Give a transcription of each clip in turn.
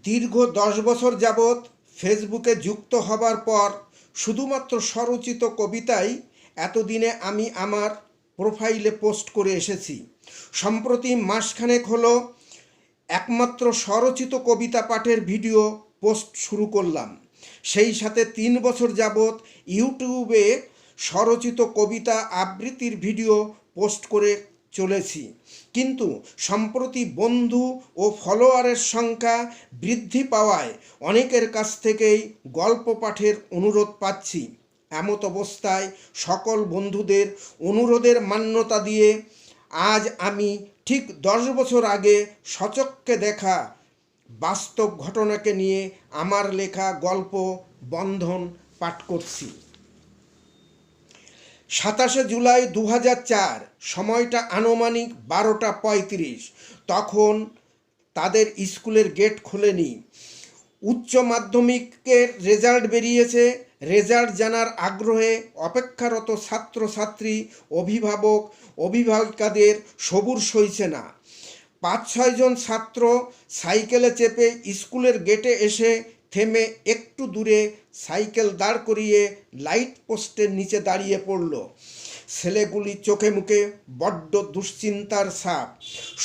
দীর্ঘ 10 বছর যাবৎ ফেসবুকে যুক্ত হবার পর শুধুমাত্র স্বরচিত কবিতাই এতদিনে আমি আমার প্রোফাইলে পোস্ট করে এসেছি। সম্প্রতি মাসখানেক হলো একমাত্র স্বরচিত কবিতা পাঠের ভিডিও পোস্ট শুরু করলাম। সেই সাথে 3 বছর যাবৎ ইউটিউবে স্বরচিত কবিতা আবৃত্তির ভিডিও পোস্ট করে চলেছি। কিন্তু সম্প্রতি বন্ধু ও ফলোয়ারের সংখ্যা বৃদ্ধি পাওয়ায় অনেকের কাছ থেকেই গল্প পাঠের অনুরোধ পাচ্ছি। এমত অবস্থায় সকল বন্ধুদের অনুরোধের মান্যতা দিয়ে আজ আমি ঠিক 10 বছর আগে সচক্ষে দেখা বাস্তব ঘটনাকে নিয়ে আমার লেখা গল্প বন্ধন পাঠ করছি। 27শে জুলাই 2004, সময়টা আনুমানিক 12টা 35। তখন তাদের স্কুলের গেট খোলেনি। উচ্চ মাধ্যমিকের রেজাল্ট বেরিয়েছে। রেজাল্ট জানার আগ্রহে অপেক্ষারত ছাত্রছাত্রী, অভিভাবক, অভিভাবিকাদের সবুর সইছে না। 5-6 জন ছাত্র সাইকেলে চেপে স্কুলের গেটে এসে থেমে একটু দূরে সাইকেল দাঁড় করিয়ে লাইট পোস্টের নিচে দাঁড়িয়ে পড়ল। ছেলেগুলি চোখে মুখে বড্ড দুশ্চিন্তার ছাপ।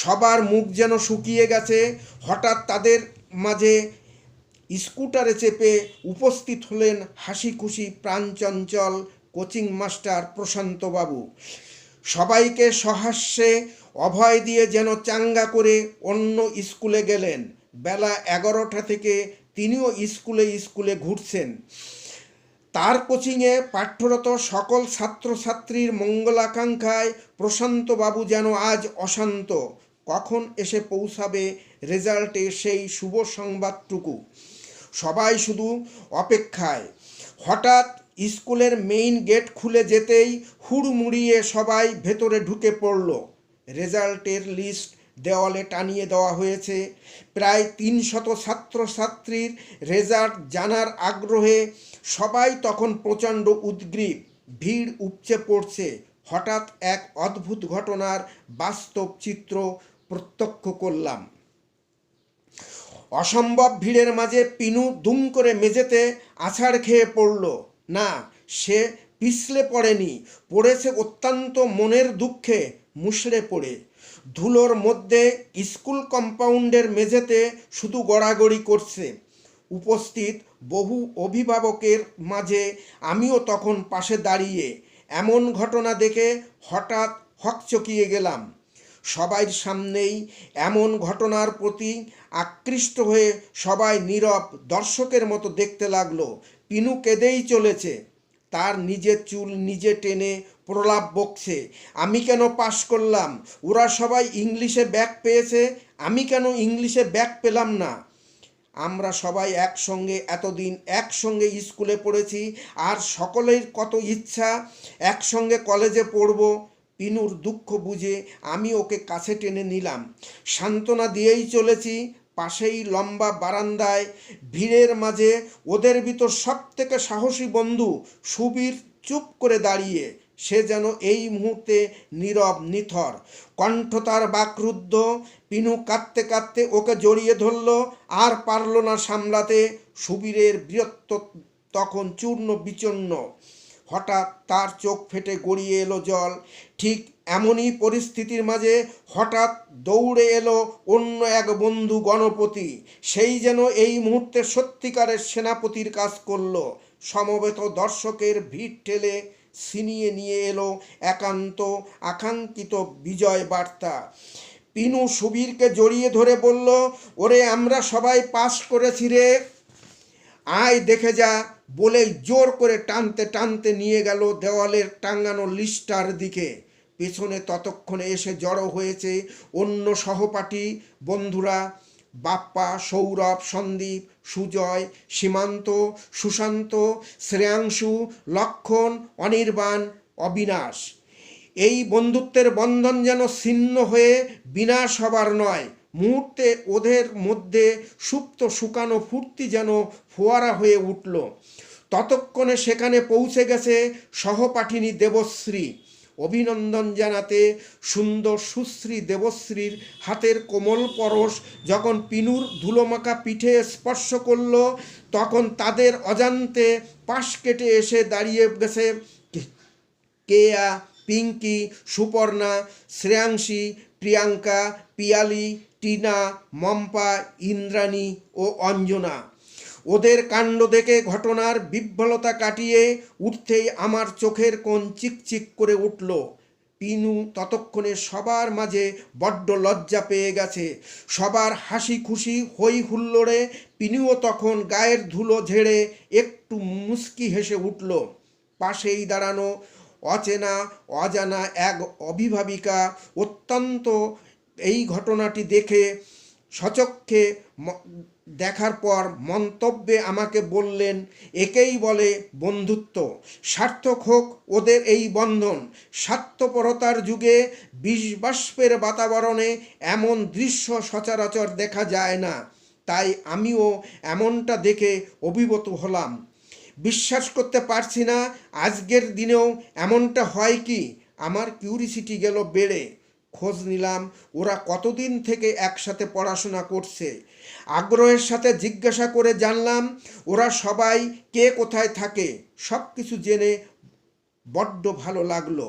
সবার মুখ যেন শুকিয়ে গেছে। হঠাৎ তাদের মাঝে স্কুটারে চেপে উপস্থিত হলেন হাসি খুশি প্রাণচঞ্চল কোচিং মাস্টার প্রশান্তবাবু। সবাইকে সহাস্যে অভয় দিয়ে যেন চাঙ্গা করে অন্য স্কুলে গেলেন। বেলা 11টা থেকে তিনিও স্কুলে স্কুলে ঘুরছেন। তার কোচিংয়ে পাঠ্যরত সকল ছাত্রছাত্রীর মঙ্গলাকাঙ্ক্ষায় প্রশান্তবাবু যেন আজ অশান্ত। কখন এসে পৌঁছাবে রেজাল্টে সেই শুভ সংবাদটুকু, সবাই শুধু অপেক্ষায়। হঠাৎ স্কুলের মেইন গেট খুলে যেতেই হুড়মুড়িয়ে সবাই ভেতরে ঢুকে পড়ল। রেজাল্টের লিস্ট দেওয়ালে টানিয়ে দেওয়া হয়েছে। প্রায় 300 ছাত্রছাত্রীর রেজাল্ট জানার আগ্রহে সবাই তখন প্রচণ্ড উদ্গ্রীব। ভিড় উপচে পড়ছে। হঠাৎ এক অদ্ভুত ঘটনার বাস্তব চিত্র প্রত্যক্ষ করলাম। অসম্ভব ভিড়ের মাঝে পিনু দুম করে মেঝেতে আছাড় খেয়ে পড়ল। না, সে পিছলে পড়েনি, পড়েছে অত্যন্ত মনের দুঃখে মুষড়ে পড়ে। ধুলোর মধ্যে স্কুল কম্পাউন্ডের মেঝেতে শুধু গড়াগড়ি করছে। উপস্থিত বহু অভিভাবকের মাঝে আমিও তখন পাশে দাঁড়িয়ে এমন ঘটনা দেখে হঠাৎ হকচকিয়ে গেলাম। সবাই সামনেই এমন ঘটনার প্রতি আকৃষ্ট হয়ে সবাই নীরব দর্শকের মতো দেখতে লাগলো। পিনু কেঁদেই চলেছে। তার নিজের চুল নিজে টেনে প্রলাপ বকছে, আমি কেন পাশ করলাম? ওরা সবাই ইংলিশে ব্যাক পেয়েছে, আমি কেন ইংলিশে ব্যাক পেলাম না? আমরা সবাই একসঙ্গে এতদিন একসঙ্গে স্কুলে পড়েছি, আর সকলের কত ইচ্ছা একসঙ্গে কলেজে পড়ব। পিনুর দুঃখ বুঝে আমি ওকে কাছে টেনে নিলাম। সান্ত্বনা দিয়েই চলেছি। পাশেই লম্বা বারান্দায় ভিড়ের মাঝে ওদের ভিতর সব থেকে সাহসী বন্ধু সুবীর চুপ করে দাঁড়িয়ে। সে যেন এই মুহূর্তে নীরব নিথর, কণ্ঠ তার বাকরুদ্ধ। পিনু কাঁদতে কাঁদতে ওকে জড়িয়ে ধরল, আর পারল না সামলাতে। সুবীরের বীরত্ব তখন চূর্ণ বিচূর্ণ। হঠাৎ তার চোখ ফেটে গড়িয়ে এলো জল। ঠিক এমনই পরিস্থিতির মাঝে হঠাৎ দৌড়ে এলো অন্য এক বন্ধু, গণপতি। সেই যেন এই মুহূর্তে সত্যিকারের সেনাপতির কাজ করল। সমবেত দর্শকের ভিড় ঠেলে ছিনিয়ে নিয়ে এলো একান্ত আকাঙ্ক্ষিত বিজয় বার্তা। পিনু সুবীরকে জড়িয়ে ধরে বলল, ওরে আমরা সবাই পাস করেছি রে, আয় দেখে যা। বলেই জোর করে টানতে টানতে নিয়ে গেল দেওয়ালের টাঙানো লিস্টার দিকে। পেছনে ততক্ষণে এসে জড়ো হয়েছে অন্য সহপাঠী বন্ধুরা। বাপ্পা, সৌরভ, সন্দীপ, সুজয়, সীমান্ত, সুশান্ত, শ্রেয়াংশু, লক্ষণ, অনির্বাণ, অবিনাশ। এই বন্ধুত্বের বন্ধন যেন ছিন্ন হয়ে বিনাশ হবার নয়, মুহূর্তে ওদের মধ্যে সুপ্ত শুকানো ফুর্তি যেন ফোয়ারা হয়ে উঠল। ততক্ষণে সেখানে পৌঁছে গেছে সহপাঠিনী দেবশ্রী। অভিনন্দন জানাতে সুন্দর সুশ্রী দেবশ্রীর হাতের কোমল পরশ যখন পিনুর ধুলোমাখা পিঠে স্পর্শ করল, তখন তাদের অজান্তে পাশ কেটে এসে দাঁড়িয়ে গেছে কেয়া, পিঙ্কি, সুপর্ণা, শ্রেয়াংশী, প্রিয়াঙ্কা, পিয়ালি, টিনা, মম্পা, ইন্দ্রাণী ও অঞ্জনা। ওদের কাণ্ড দেখে ঘটনার বিহ্বলতা কাটিয়ে উঠতেই আমার চোখের কোণ চিকচিক করে উঠল। পিনু ততক্ষণে সবার মাঝে বড্ড লজ্জা পেয়ে গেছে। সবার হাসি খুশি হই হুল্লোড়ে পিনুও তখন গায়ের ধুলো ঝেড়ে একটু মুচকি হেসে উঠল। পাশেই দাঁড়ানো অচেনা অজানা এক অভিভাবিকা অত্যন্ত এই ঘটনাটি দেখে সচক্ষে দেখার পর মন্তব্যে আমাকে বললেন, একেই বলে বন্ধুত্ব, সার্থক হোক ওদের এই বন্ধন। স্বার্থপরতার যুগে বিষবাষ্পের বাতাবরণে এমন দৃশ্য সচরাচর দেখা যায় না। তাই আমিও এমনটা দেখে অভিভূত হলাম। বিশ্বাস করতে পারছি না আজকের দিনেও এমনটা হয় কি। আমার কিউরিসিটি গেল বেড়ে। খোঁজ নিলাম ওরা কতদিন থেকে একসাথে পড়াশোনা করছে। আগ্রহের সাথে জিজ্ঞাসা করে জানলাম ওরা সবাই কে কোথায় থাকে। সব কিছু জেনে বড্ড ভালো লাগলো।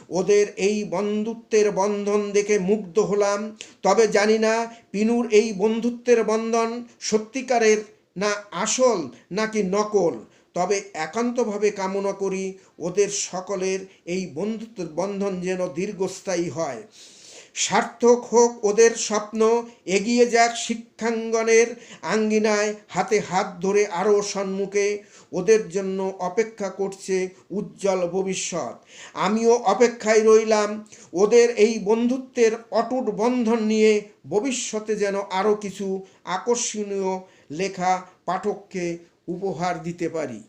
ওদের এই বন্ধুত্বের বন্ধন দেখে মুগ্ধ হলাম। তবে জানি না পিনুর এই বন্ধুত্বের বন্ধন সত্যিকারের না আসল নাকি নকল। তবে একান্তভাবে কামনা করি ওদের সকলের এই বন্ধুত্বের বন্ধন যেন দীর্ঘস্থায়ী হয়। সার্থক হোক ওদের স্বপ্ন, এগিয়ে যাক শিক্ষাঙ্গনের আঙ্গিনায় হাতে হাত ধরে আরও সম্মুখে। ওদের জন্য অপেক্ষা করছে উজ্জ্বল ভবিষ্যৎ। আমিও অপেক্ষায় রইলাম ওদের এই বন্ধুত্বের অটুট বন্ধন নিয়ে ভবিষ্যতে যেন আরও কিছু আকর্ষণীয় লেখা পাঠককে উপহার দিতে পারি।